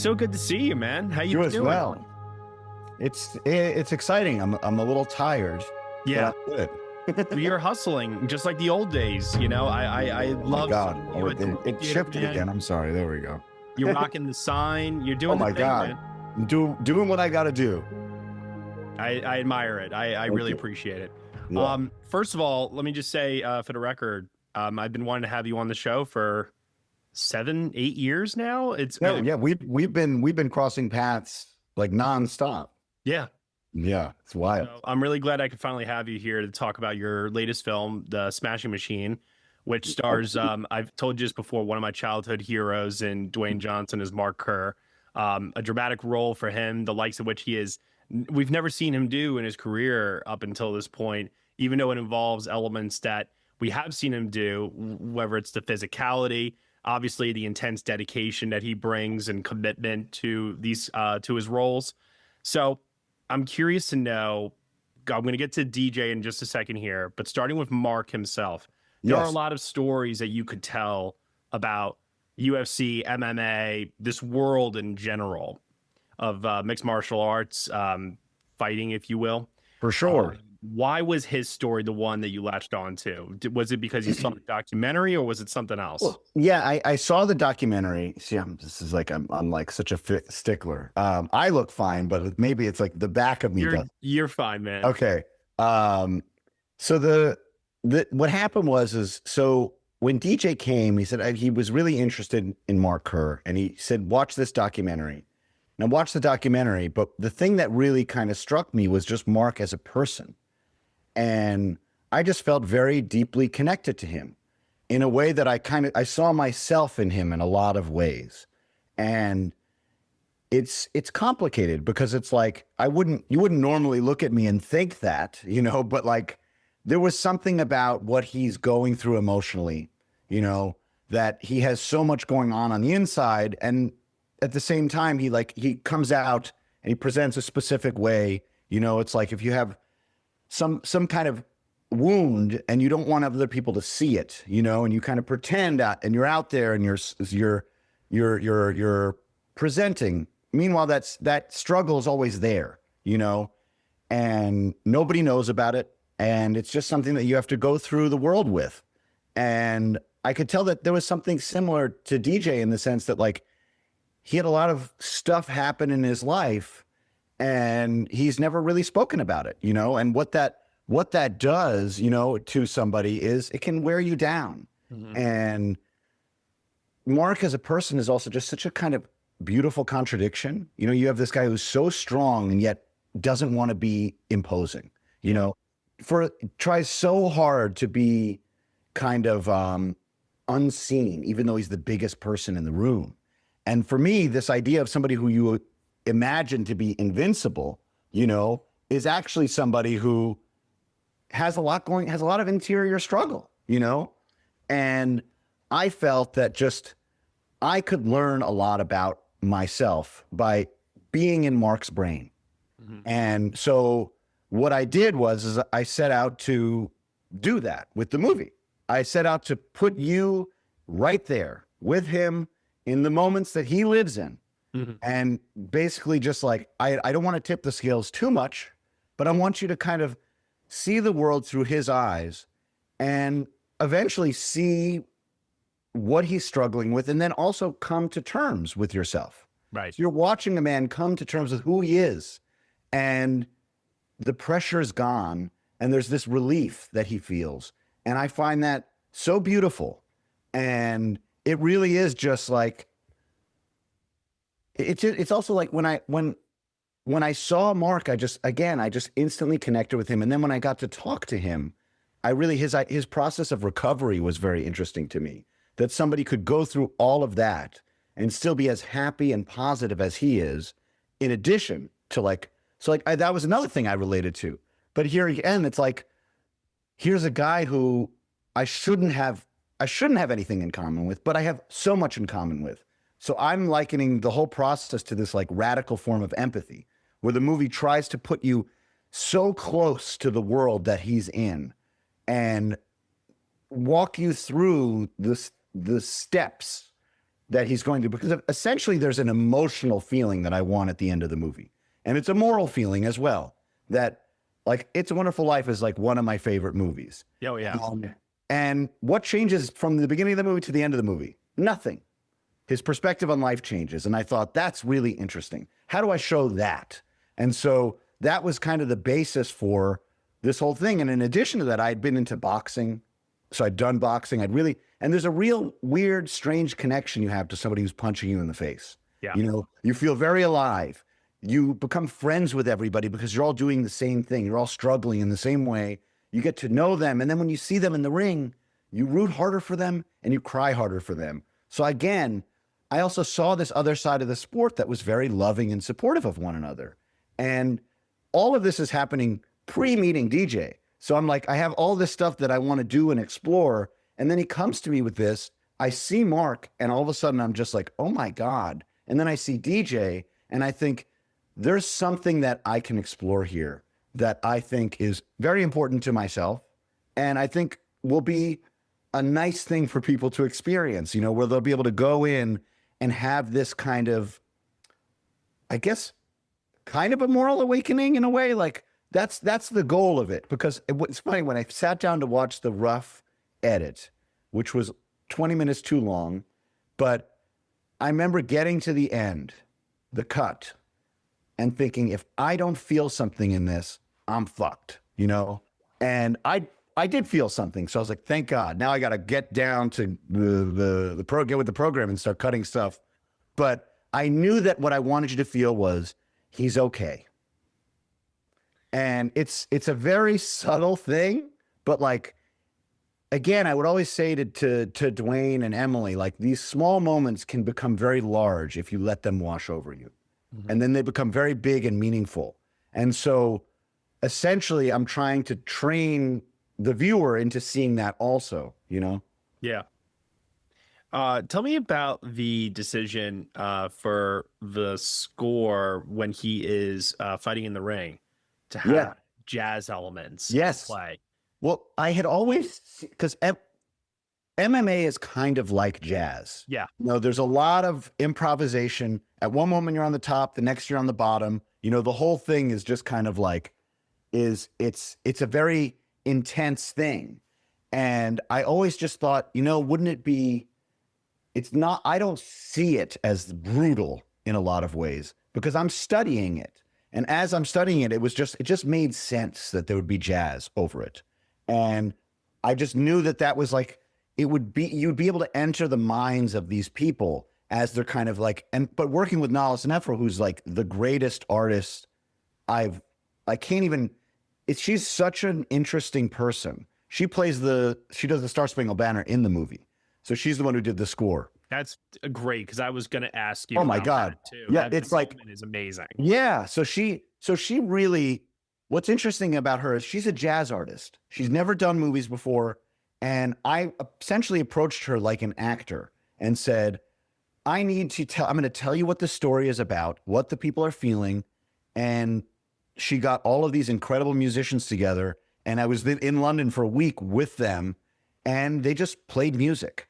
so good to see you, man. How you You as doing? well. It's exciting. I'm a little tired. Yeah, But I'm good. you're hustling just like the old days. You know, I Oh my love God. seeing Oh, you at the it movie theater, shifted man. again. I'm sorry. There we go. You're rocking the sign. You're Oh doing the my thing, God. man. Doing what I got to do. I admire it. I really you. appreciate it. Yeah. First of all, let me just say for the record, I've been wanting to have you on the show for 7, 8 years now. It's No, yeah. We've been crossing paths like nonstop. yeah. Yeah. It's wild. So I'm really glad I could finally have you here to talk about your latest film, The Smashing Machine, which stars, I've told you this before, one of my childhood heroes in Dwayne Johnson is Mark Kerr. A dramatic role for him, the likes of which we've never seen him do in his career up until this point, even though it involves elements that we have seen him do, whether it's the physicality, obviously the intense dedication that he brings and commitment to to his roles. So I'm curious to know, I'm going to get to DJ in just a second here, but starting with Mark himself, there are a Yes. lot of stories that you could tell about UFC, MMA, this world in general of mixed martial arts, fighting, if you will. For sure. Why was his story the one that you latched on to? Was it because you saw the documentary, or was it something else? Well, yeah, I saw the documentary. See, I'm like such a stickler. I look fine, but maybe it's like the back of me does. You're fine, man. Okay. So what happened was so when DJ came, he said he was really interested in Mark Kerr, and he said, watch this documentary. And I watched the documentary, but the thing that really kind of struck me was just Mark as a person. And I just felt very deeply connected to him in a way that I saw myself in him in a lot of ways. And it's complicated because it's like, you wouldn't normally look at me and think that, but like there was something about what he's going through emotionally, that he has so much going on the inside. And at the same time, he comes out and he presents a specific way. It's like if you have some kind of wound and you don't want other people to see it, and you kind of pretend that, and you're out there and you're presenting. Meanwhile, that struggle is always there, and nobody knows about it. And it's just something that you have to go through the world with. And I could tell that there was something similar to DJ in the sense that like he had a lot of stuff happen in his life and he's never really spoken about it, and what that does, to somebody is it can wear you down. Mm-hmm. And Mark as a person is also just such a kind of beautiful contradiction. You have this guy who's so strong and yet doesn't want to be imposing, tries so hard to be kind of unseen, even though he's the biggest person in the room. And for me, this idea of somebody who you imagine to be invincible, is actually somebody who has a lot of interior struggle, and I felt that just I could learn a lot about myself by being in Mark's brain. Mm-hmm. And so what I did was I set out to do that with the movie. I set out to put you right there with him in the moments that he lives in. Mm-hmm. And basically just like, I don't want to tip the scales too much, but I want you to kind of see the world through his eyes and eventually see what he's struggling with, and then also come to terms with yourself. Right. So you're watching a man come to terms with who he is, and the pressure is gone, and there's this relief that he feels. And I find that so beautiful. And it really is just like, it's also like when I saw Mark, I just instantly connected with him. And then when I got to talk to him, his process of recovery was very interesting to me, that somebody could go through all of that and still be as happy and positive as he is, in addition to that was another thing I related to. But here again, it's like, here's a guy who I shouldn't have anything in common with, but I have so much in common with. So I'm likening the whole process to this like radical form of empathy, where the movie tries to put you so close to the world that he's in and walk you through the steps that he's going to, because essentially there's an emotional feeling that I want at the end of the movie. And it's a moral feeling as well, that like It's a Wonderful Life is like one of my favorite movies. Oh, yeah. And what changes from the beginning of the movie to the end of the movie? Nothing. His perspective on life changes. And I thought, that's really interesting. How do I show that? And so that was kind of the basis for this whole thing. And in addition to that, I'd been into boxing. So I'd done boxing. And there's a real weird, strange connection you have to somebody who's punching you in the face. Yeah. You know, you feel very alive. You become friends with everybody because you're all doing the same thing. You're all struggling in the same way. You get to know them. And then when you see them in the ring, you root harder for them and you cry harder for them. So again, I also saw this other side of the sport that was very loving and supportive of one another. And all of this is happening pre-meeting DJ. So I'm like, I have all this stuff that I want to do and explore. And then he comes to me with this. I see Mark, and all of a sudden I'm just like, oh my God. And then I see DJ, and I think there's something that I can explore here that I think is very important to myself. And I think will be a nice thing for people to experience, you know, where they'll be able to go in and have this kind of, I guess, kind of a moral awakening in a way. Like that's the goal of it. Because it's funny, when I sat down to watch the rough edit, which was 20 minutes too long, but I remember getting to the end, the cut, and thinking, if I don't feel something in this, I'm fucked, you know? And I did feel something. So I was like, thank God. Now I got to get down to get with the program and start cutting stuff. But I knew that what I wanted you to feel was he's okay. And it's a very subtle thing, but like, again, I would always say to Dwayne and Emily, like these small moments can become very large if you let them wash over you. Mm-hmm. And then they become very big and meaningful. And so essentially I'm trying to train the viewer into seeing that also, you know? Yeah. Tell me about the decision for the score when he is fighting in the ring to have jazz elements play. Well, I had always, because MMA is kind of like jazz. Yeah. You know, there's a lot of improvisation. At one moment you're on the top, the next you're on the bottom. You know, the whole thing is just kind of like, it's a very intense thing. And I always just thought, you know, wouldn't it be, I don't see it as brutal in a lot of ways because I'm studying it. And as I'm studying it, it just made sense that there would be jazz over it. And I just knew that was like, you'd be able to enter the minds of these people as they're kind of like, but working with Nahla Sanefro, who's like the greatest artist she's such an interesting person. She does the Star Spangled Banner in the movie. So she's the one who did the score. That's great, because I was going to ask you. Oh my God. Too. Yeah, that it's like, is amazing. Yeah. So she really, what's interesting about her is she's a jazz artist. She's never done movies before. And I essentially approached her like an actor and said, I'm going to tell you what the story is about, what the people are feeling. And she got all of these incredible musicians together. And I was in London for a week with them, and they just played music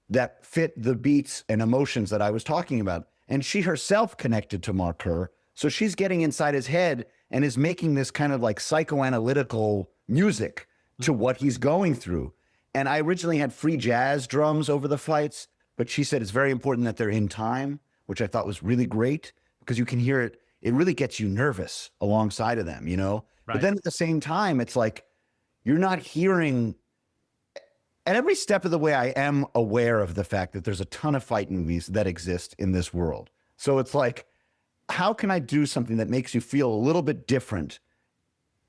that fit the beats and emotions that I was talking about. And she herself connected to Mark Kerr. So she's getting inside his head and is making this kind of like psychoanalytical music to what he's going through. And I originally had free jazz drums over the fights, but she said it's very important that they're in time, which I thought was really great because you can hear it. It really gets you nervous alongside of them, you know? Right. But then at the same time, it's like, you're not hearing, at every step of the way, I am aware of the fact that there's a ton of fight movies that exist in this world. So it's like, how can I do something that makes you feel a little bit different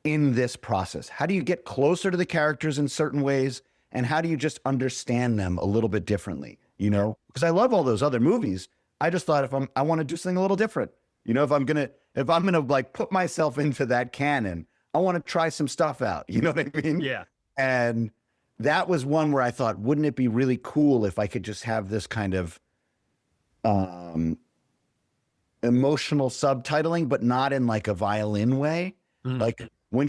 in this process? How do you get closer to the characters in certain ways? And how do you just understand them a little bit differently? You know, because I love all those other movies. I just thought I want to do something a little different. You know, if I'm gonna like put myself into that canon, I want to try some stuff out. You know what I mean? Yeah. And that was one where I thought, wouldn't it be really cool if I could just have this kind of emotional subtitling, but not in like a violin way. Like when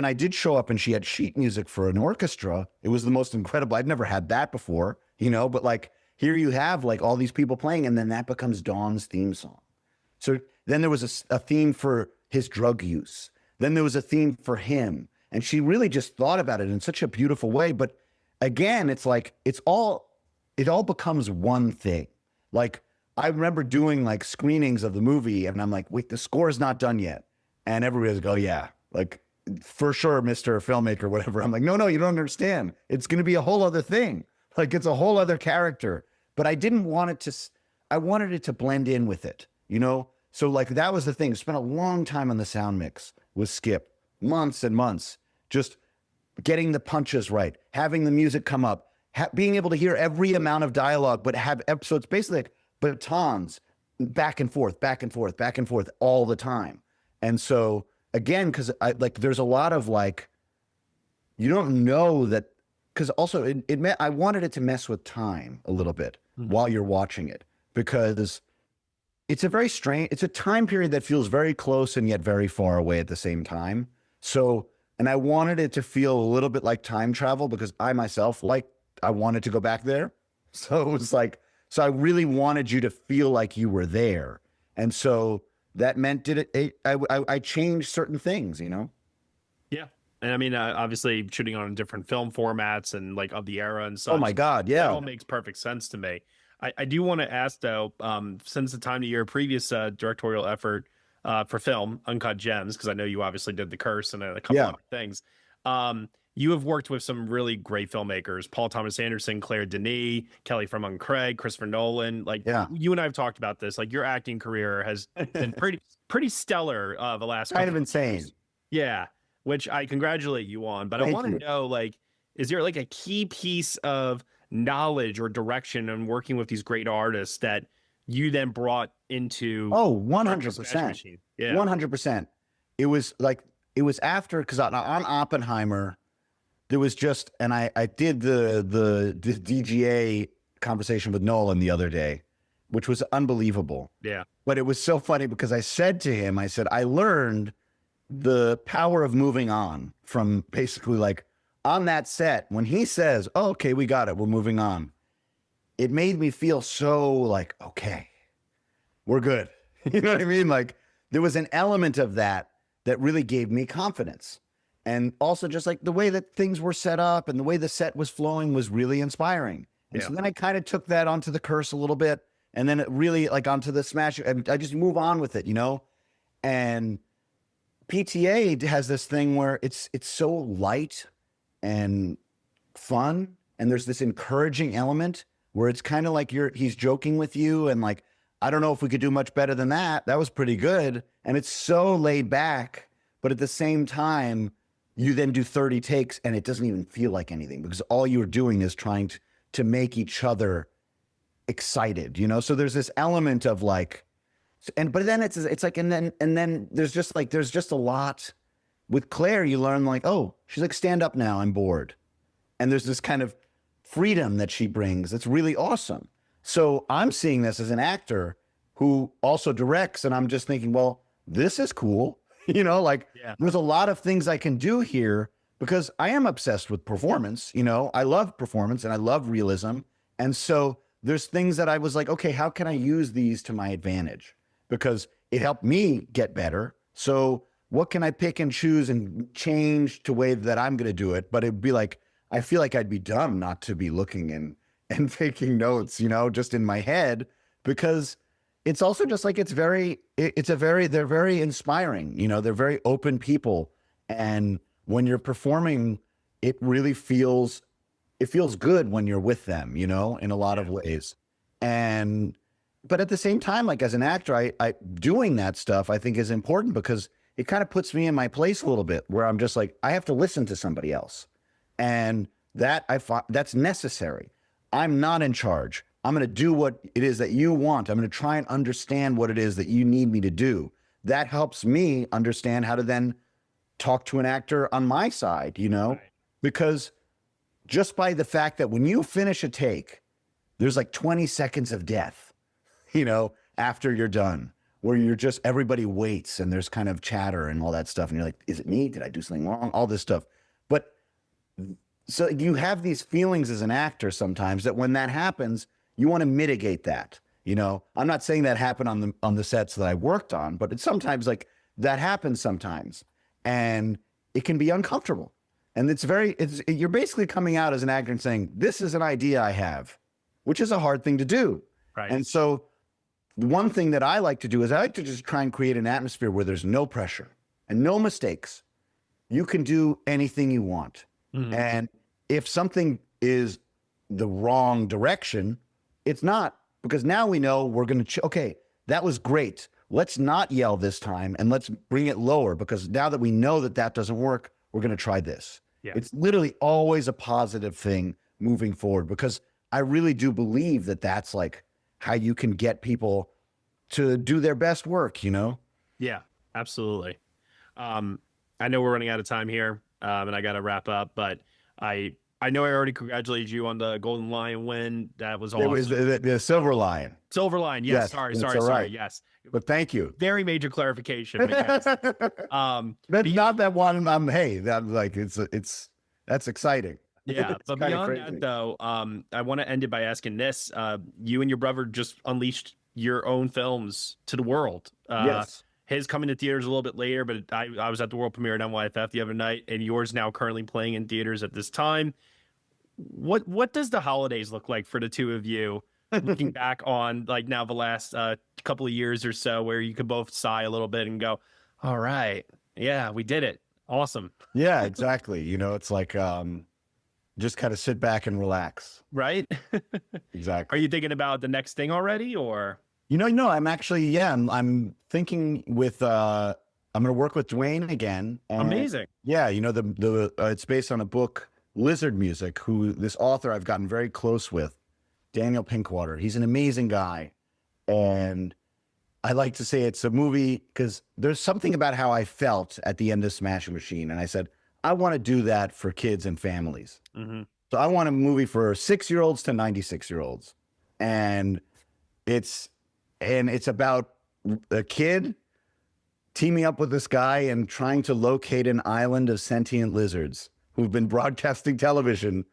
I did show up and she had sheet music for an orchestra, it was the most incredible. I'd never had that before, you know, but like here you have like all these people playing, and then that becomes Dawn's theme song. So then there was a theme for his drug use. Then there was a theme for him. And she really just thought about it in such a beautiful way. But again, it's like, it all becomes one thing. Like, I remember doing like screenings of the movie, and I'm like, wait, the score is not done yet. And everybody's like, oh yeah, like for sure, Mr. Filmmaker, whatever. I'm like, no, you don't understand. It's going to be a whole other thing. Like, it's a whole other character. But I didn't want it to, I wanted it to blend in with it, you know? So like, that was the thing. Spent a long time on the sound mix with Skip, months and months, just getting the punches right, having the music come up, being able to hear every amount of dialogue, but have episodes basically like batons back and forth, back and forth, back and forth all the time. And so again, because there's a lot of like, you don't know that, because also I wanted it to mess with time a little bit while you're watching it, because it's a very strange, it's a time period that feels very close and yet very far away at the same time. So, and I wanted it to feel a little bit like time travel, because I myself, I wanted to go back there. So it was like, so I really wanted you to feel like you were there. And so that meant I changed certain things, you know? Yeah. And I mean, obviously shooting on different film formats and like of the era and such. Oh my God. Yeah. That all makes perfect sense to me. I do want to ask though, since the time of your previous directorial effort for film, Uncut Gems, because I know you obviously did The Curse and a couple other things. You have worked with some really great filmmakers: Paul Thomas Anderson, Claire Denis, Kelly Fremont Craig, Christopher Nolan. Like, you and I have talked about this. Like, your acting career has been pretty stellar the last kind of insane. Years. Yeah, which I congratulate you on. But I want to know, like, is there like a key piece of knowledge or direction and working with these great artists that you then brought into 100%. Yeah, 100%. It was after, because on Oppenheimer there was just, and I did the DGA conversation with Nolan the other day, which was unbelievable. Yeah, but it was so funny because I said to him, I said, I learned the power of moving on from basically like, on that set, when he says, oh, okay, we got it, we're moving on, it made me feel so like, okay, we're good. You know what I mean? Like, there was an element of that really gave me confidence. And also just like the way that things were set up and the way the set was flowing was really inspiring. And so then I kind of took that onto The Curse a little bit, and then it really like onto the Smash, and I just move on with it, you know? And PTA has this thing where it's so light and fun, and there's this encouraging element where it's kind of like he's joking with you, and like, I don't know if we could do much better than that. That was pretty good. And it's so laid back, but at the same time, you then do 30 takes and it doesn't even feel like anything, because all you're doing is trying to make each other excited, you know? So there's this element of like, but then it's like, and then there's just a lot. With Claire, you learn like, oh, she's like, stand up now, I'm bored. And there's this kind of freedom that she brings that's really awesome. So I'm seeing this as an actor who also directs, and I'm just thinking, well, this is cool. You know, like, there's a lot of things I can do here, because I am obsessed with performance. You know, I love performance and I love realism. And so there's things that I was like, okay, how can I use these to my advantage? Because it helped me get better. So what can I pick and choose and change to way that I'm going to do it? But it'd be like, I feel like I'd be dumb not to be looking and taking notes, you know, just in my head, because it's also just like, they're very inspiring, you know, they're very open people. And when you're performing, it really feels good when you're with them, you know, in a lot of ways. But at the same time, like as an actor, I doing that stuff, I think is important, because it kind of puts me in my place a little bit, where I'm just like, I have to listen to somebody else. And that's necessary. I'm not in charge. I'm going to do what it is that you want. I'm going to try and understand what it is that you need me to do. That helps me understand how to then talk to an actor on my side, you know, because just by the fact that when you finish a take, there's like 20 seconds of death, you know, after you're done, where you're just, everybody waits and there's kind of chatter and all that stuff. And you're like, is it me? Did I do something wrong? All this stuff. But so you have these feelings as an actor sometimes that when that happens, you want to mitigate that. You know, I'm not saying that happened on the sets that I worked on, but it's sometimes like that happens sometimes, and it can be uncomfortable. And you're basically coming out as an actor and saying, this is an idea I have, which is a hard thing to do. Right. And so the one thing that I like to do is I like to just try and create an atmosphere where there's no pressure and no mistakes. You can do anything you want. Mm-hmm. And if something is the wrong direction, it's not, because now we know we're going to, okay, that was great. Let's not yell this time and let's bring it lower, because now that we know that that doesn't work, we're going to try this. Yeah. It's literally always a positive thing moving forward, because I really do believe that that's like how you can get people to do their best work, you know? Yeah, absolutely. I know we're running out of time here, and I got to wrap up, but I know I already congratulated you on the Golden Lion win. That was awesome. It was the Silver Lion. Silver Lion. Yes. Sorry. Yes. But thank you. Very major clarification. That's not that one. Hey, that like that's exciting. Yeah. But beyond that, though, I want to end it by asking this: you and your brother just unleashed your own films to the world. Yes. His coming to theaters a little bit later, but I was at the world premiere at NYFF the other night, and yours now currently playing in theaters at this time. What does the holidays look like for the two of you, looking back on like now the last couple of years or so, where you could both sigh a little bit and go, all right, yeah, we did it. Awesome. Yeah, exactly. You know, it's like just kind of sit back and relax. Right? Exactly. Are you thinking about the next thing already, or? No, I'm actually, I'm thinking with, I'm going to work with Dwayne again. And amazing. Yeah. You know, it's based on a book, Lizard Music, who this author I've gotten very close with, Daniel Pinkwater. He's an amazing guy. And I like to say it's a movie because there's something about how I felt at the end of Smashing Machine. And I said, I want to do that for kids and families. Mm-hmm. So I want a movie for 6-year-olds to 96-year-olds. And it's about a kid teaming up with this guy and trying to locate an island of sentient lizards who've been broadcasting television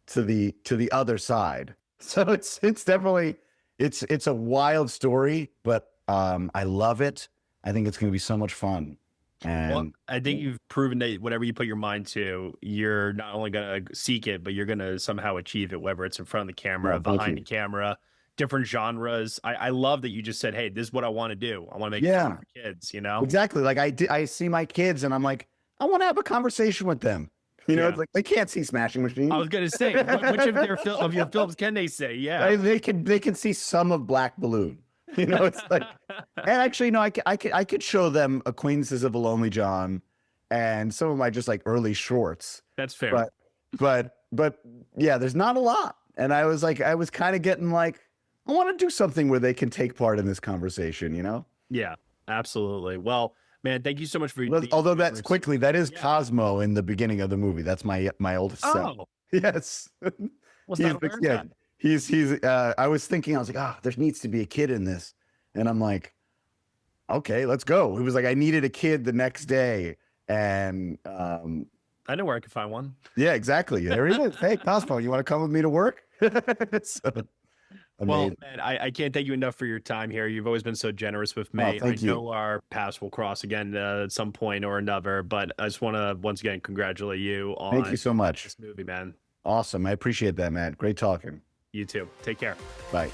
to the other side. So it's definitely, it's a wild story, but I love it. I think it's going to be so much fun. And well, I think you've proven that whatever you put your mind to, you're not only going to seek it, but you're going to somehow achieve it, whether it's in front of the camera, behind the camera, different genres. I love that you just said, hey, this is what I want to do. I want to make it for kids, you know? Exactly. Like I see my kids and I'm like, I want to have a conversation with them. You know, it's like they can't see Smashing Machine. I was going to say, which of your films can they say? Yeah. They can see some of Black Balloon. You know, it's like, and actually, no, I could show them Acquaintances of a Lonely John and some of my just like early shorts. That's fair. But yeah, there's not a lot. And I was kind of getting like, I want to do something where they can take part in this conversation, you know? Yeah, absolutely. Well, man, thank you so much for. Although that is Cosmo in the beginning of the movie. That's my oldest son. Yes. I was thinking, I was like, there needs to be a kid in this. And I'm like, okay, let's go. It was like, I needed a kid the next day. And I know where I could find one. Yeah, exactly. There he is. Hey, Cosmo, you want to come with me to work? Well, man, I can't thank you enough for your time here. You've always been so generous with me. I know our paths will cross again at some point or another, but I just want to once again congratulate you on Thank you so much. This movie, man. Awesome. I appreciate that, Matt. Great talking. You too. Take care. Bye.